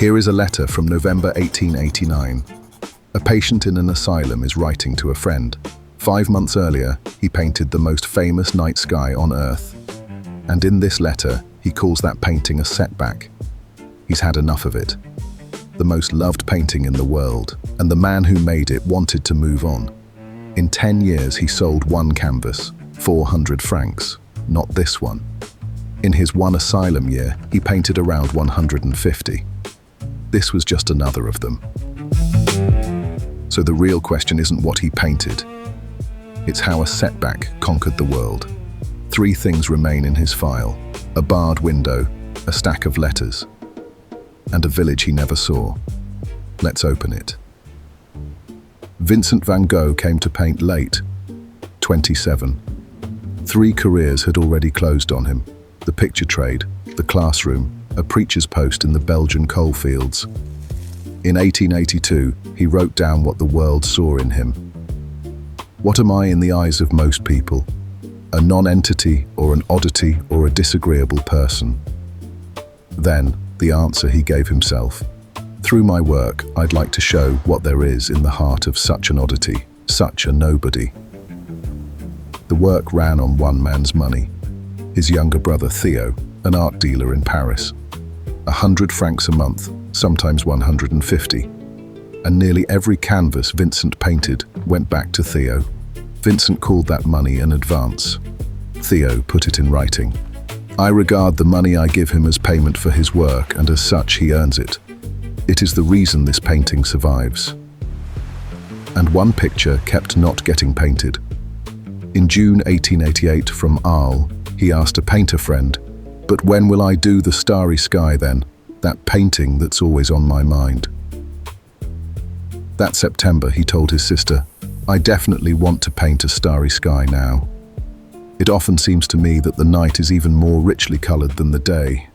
Here is a letter from November 1889. A patient in an asylum is writing to a friend. 5 months earlier, he painted the most famous night sky on Earth. And in this letter, he calls that painting a setback. He's had enough of it. The most loved painting in the world, and the man who made it wanted to move on. In 10 years, he sold one canvas, 400 francs, not this one. In his one asylum year, he painted around 150. This was just another of them. So the real question isn't what he painted. It's how a setback conquered the world. 3 things remain in his file: a barred window, a stack of letters, and a village he never saw. Let's open it. Vincent van Gogh came to paint late, 27. 3 careers had already closed on him: the picture trade, the classroom, a preacher's post in the Belgian coalfields. In 1882, he wrote down what the world saw in him. What am I in the eyes of most people? A non-entity or an oddity or a disagreeable person? Then, the answer he gave himself. Through my work, I'd like to show what there is in the heart of such an oddity, such a nobody. The work ran on one man's money. His younger brother Theo, an art dealer in Paris. 100 francs a month, sometimes 150. And nearly every canvas Vincent painted went back to Theo. Vincent called that money an advance. Theo put it in writing. I regard the money I give him as payment for his work, and as such he earns it. It is the reason this painting survives. And one picture kept not getting painted. In June 1888, from Arles, he asked a painter friend, "But when will I do the starry sky then? That painting that's always on my mind." That September, he told his sister, "I definitely want to paint a starry sky now. It often seems to me that the night is even more richly colored than the day."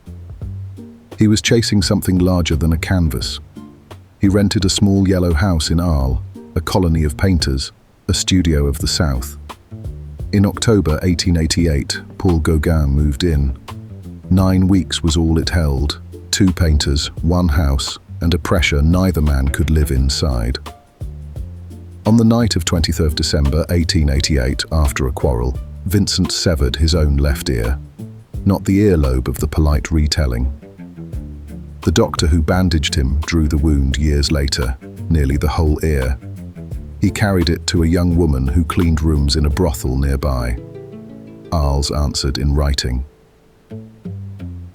He was chasing something larger than a canvas. He rented a small yellow house in Arles, a colony of painters, a studio of the South. In October 1888, Paul Gauguin moved in. 9 weeks was all it held: 2 painters, 1 house, and a pressure neither man could live inside. On the night of 23rd December 1888, after a quarrel, Vincent severed his own left ear, not the earlobe of the polite retelling. The doctor who bandaged him drew the wound years later, nearly the whole ear. He carried it to a young woman who cleaned rooms in a brothel nearby. Arles answered in writing.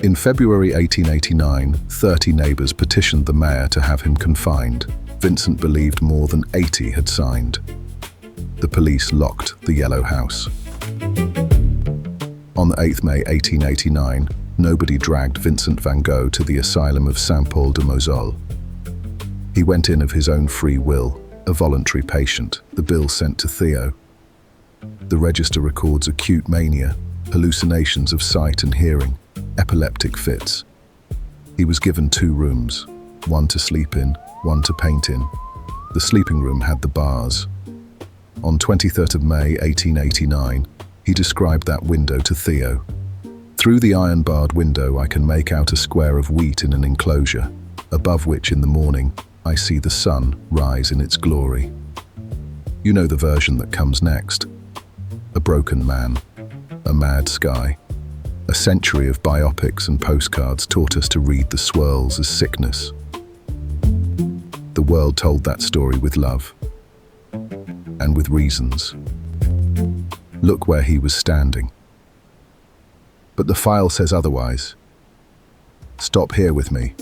In February 1889, 30 neighbours petitioned the mayor to have him confined. Vincent believed more than 80 had signed. The police locked the yellow house. On 8 May 1889, nobody dragged Vincent van Gogh to the Asylum of Saint-Paul-de-Mausole. He went in of his own free will, a voluntary patient, the bill sent to Theo. The register records acute mania, hallucinations of sight and hearing, epileptic fits. He was given 2 rooms, one to sleep in, one to paint in. The sleeping room had the bars. On 23rd of May 1889, he described that window to Theo. Through the iron-barred window I can make out a square of wheat in an enclosure, above which in the morning I see the sun rise in its glory. You know the version that comes next. A broken man, a mad sky. A century of biopics and postcards taught us to read the swirls as sickness. The world told that story with love, and with reasons. Look where he was standing. But the file says otherwise. Stop here with me.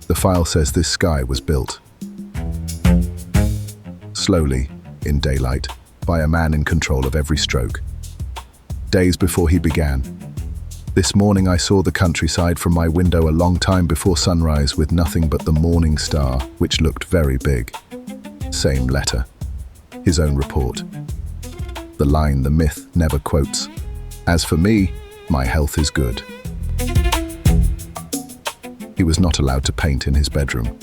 The file says this sky was built. Slowly, in daylight, by a man in control of every stroke. Days before he began. This morning I saw the countryside from my window a long time before sunrise with nothing but the morning star, which looked very big. Same letter. His own report. The line the myth never quotes. As for me, my health is good. He was not allowed to paint in his bedroom.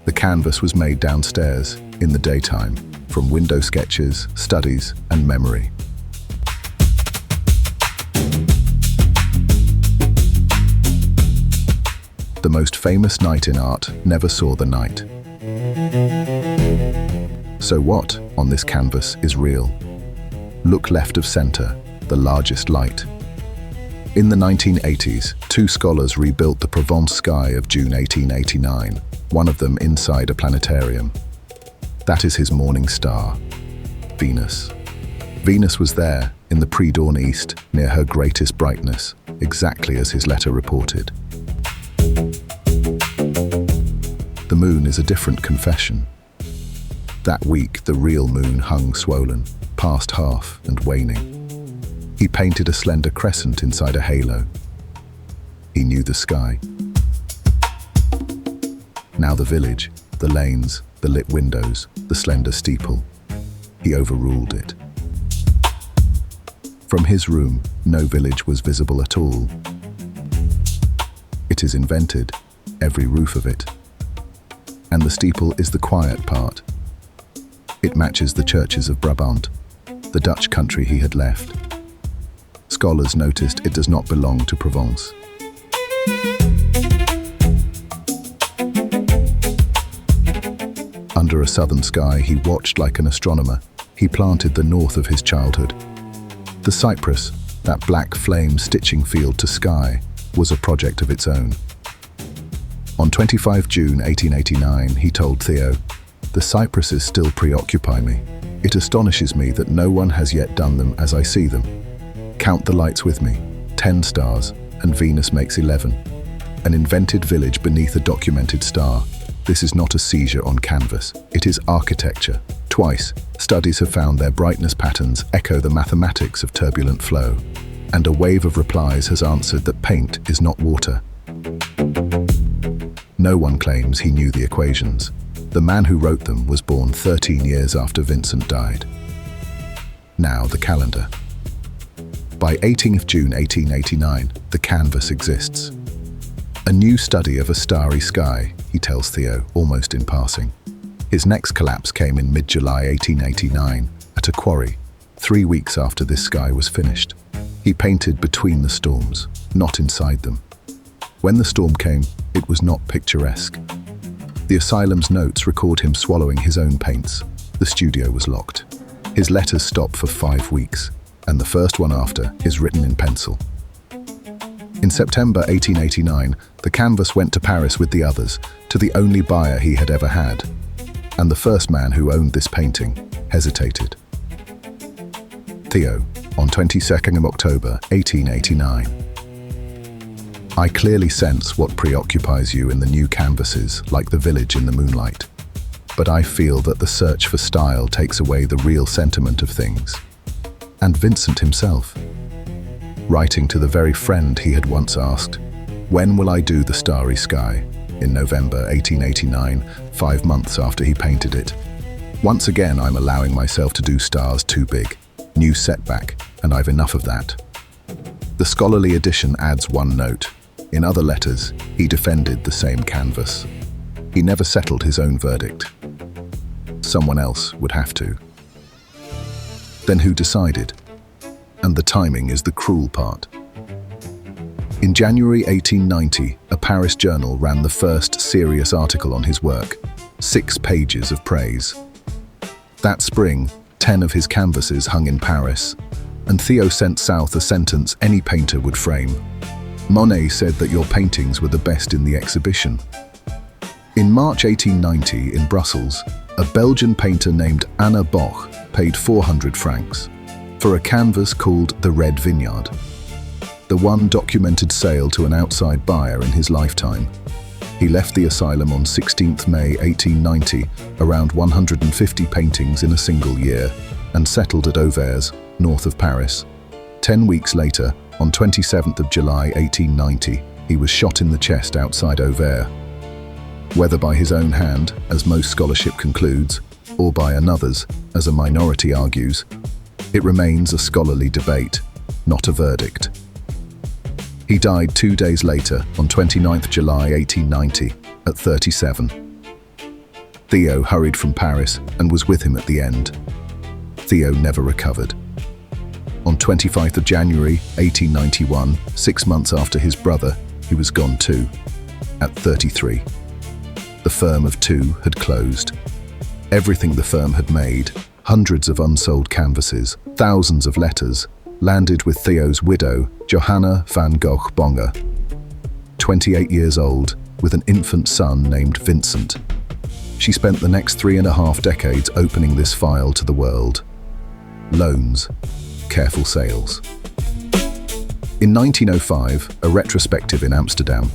The canvas was made downstairs, in the daytime, from window sketches, studies, and memory. The most famous night in art never saw the night. So what on this canvas is real? Look left of center, the largest light. In the 1980s, two scholars rebuilt the Provence sky of June 1889, one of them inside a planetarium. That is his morning star, Venus. Venus was there, in the pre-dawn east, near her greatest brightness, exactly as his letter reported. The moon is a different confession. That week, the real moon hung swollen, past half and waning. He painted a slender crescent inside a halo. He knew the sky. Now the village, the lanes, the lit windows, the slender steeple. He overruled it. From his room, no village was visible at all. It is invented, every roof of it. And the steeple is the quiet part. It matches the churches of Brabant, the Dutch country he had left. Scholars noticed it does not belong to Provence. Under a southern sky, he watched like an astronomer. He planted the north of his childhood. The cypress, that black flame stitching field to sky, was a project of its own. On 25 June 1889, he told Theo, "The cypresses still preoccupy me. It astonishes me that no one has yet done them as I see them. Count the lights with me, 10 stars, and Venus makes 11. An invented village beneath a documented star. This is not a seizure on canvas, it is architecture. Twice, studies have found their brightness patterns echo the mathematics of turbulent flow. And a wave of replies has answered that paint is not water." No one claims he knew the equations. The man who wrote them was born 13 years after Vincent died. Now the calendar. By 18th June 1889, the canvas exists. A new study of a starry sky, he tells Theo, almost in passing. His next collapse came in mid-July 1889, at a quarry, 3 weeks after this sky was finished. He painted between the storms, not inside them. When the storm came, it was not picturesque. The Asylum's notes record him swallowing his own paints. The studio was locked. His letters stop for 5 weeks, and the first one after is written in pencil. In September 1889, the canvas went to Paris with the others, to the only buyer he had ever had. And the first man who owned this painting hesitated. Theo, on 22nd of October 1889. I clearly sense what preoccupies you in the new canvases, like the village in the moonlight. But I feel that the search for style takes away the real sentiment of things. And Vincent himself, writing to the very friend he had once asked, "When will I do the starry sky?" in November 1889, 5 months after he painted it. "Once again, I'm allowing myself to do stars too big. New setback, and I've enough of that." The scholarly edition adds one note. In other letters, he defended the same canvas. He never settled his own verdict. Someone else would have to. Then who decided? And the timing is the cruel part. In January 1890, a Paris journal ran the first serious article on his work, 6 pages of praise. That spring, 10 of his canvases hung in Paris, and Theo sent south a sentence any painter would frame. Monet said that your paintings were the best in the exhibition. In March 1890, in Brussels, a Belgian painter named Anna Boch paid 400 francs for a canvas called The Red Vineyard, the one documented sale to an outside buyer in his lifetime. He left the asylum on 16th May 1890, around 150 paintings in a single year, and settled at Auvers, north of Paris. 10 weeks later, on 27th of July 1890, he was shot in the chest outside Auvers. Whether by his own hand, as most scholarship concludes, or by another's, as a minority argues, it remains a scholarly debate, not a verdict. He died 2 days later, on 29th July 1890, at 37. Theo hurried from Paris and was with him at the end. Theo never recovered. On 25th of January 1891, 6 months after his brother, he was gone too. at 33. The firm of two had closed. Everything the firm had made, hundreds of unsold canvases, thousands of letters, landed with Theo's widow, Johanna van Gogh-bonger, 28 years old, with an infant son named Vincent. She spent the next 3.5 decades opening this file to the world. Loans, careful sales. In 1905, a retrospective in Amsterdam,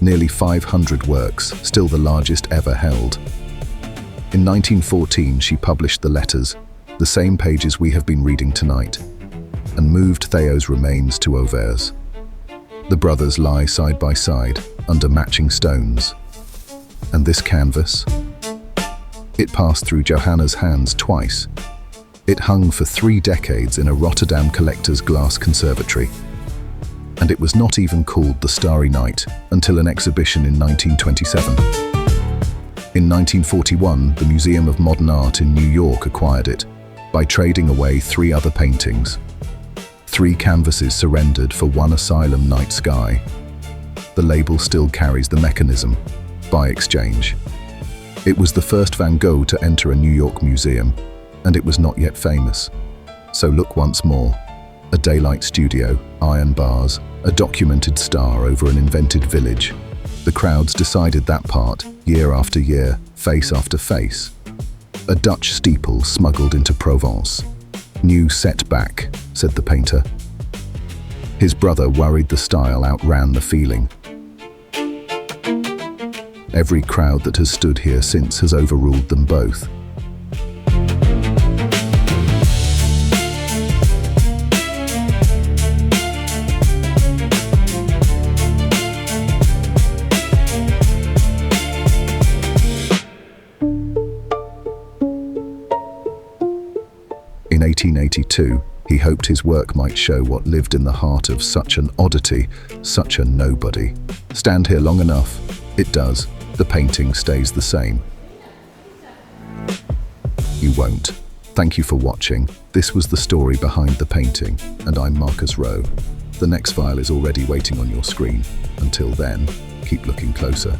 nearly 500 works, still the largest ever held. In 1914, she published the letters, the same pages we have been reading tonight, and moved Theo's remains to Auvers. The brothers lie side by side, under matching stones. And this canvas? It passed through Johanna's hands twice. It hung for 3 decades in a Rotterdam collector's glass conservatory. And it was not even called the Starry Night until an exhibition in 1927. In 1941, the Museum of Modern Art in New York acquired it by trading away 3 other paintings. 3 canvases surrendered for 1 Asylum night sky. The label still carries the mechanism, by exchange. It was the first Van Gogh to enter a New York museum, and it was not yet famous. So look once more. A daylight studio, iron bars, a documented star over an invented village. The crowds decided that part, year after year, face after face. A Dutch steeple smuggled into Provence. New Setback, said the painter. His brother worried the style outran the feeling. Every crowd that has stood here since has overruled them both. In 1882, he hoped his work might show what lived in the heart of such an oddity, such a nobody. Stand here long enough, it does. The painting stays the same. You won't. Thank you for watching. This was the story behind the painting, and I'm Marcus Rowe. The next file is already waiting on your screen. Until then, keep looking closer.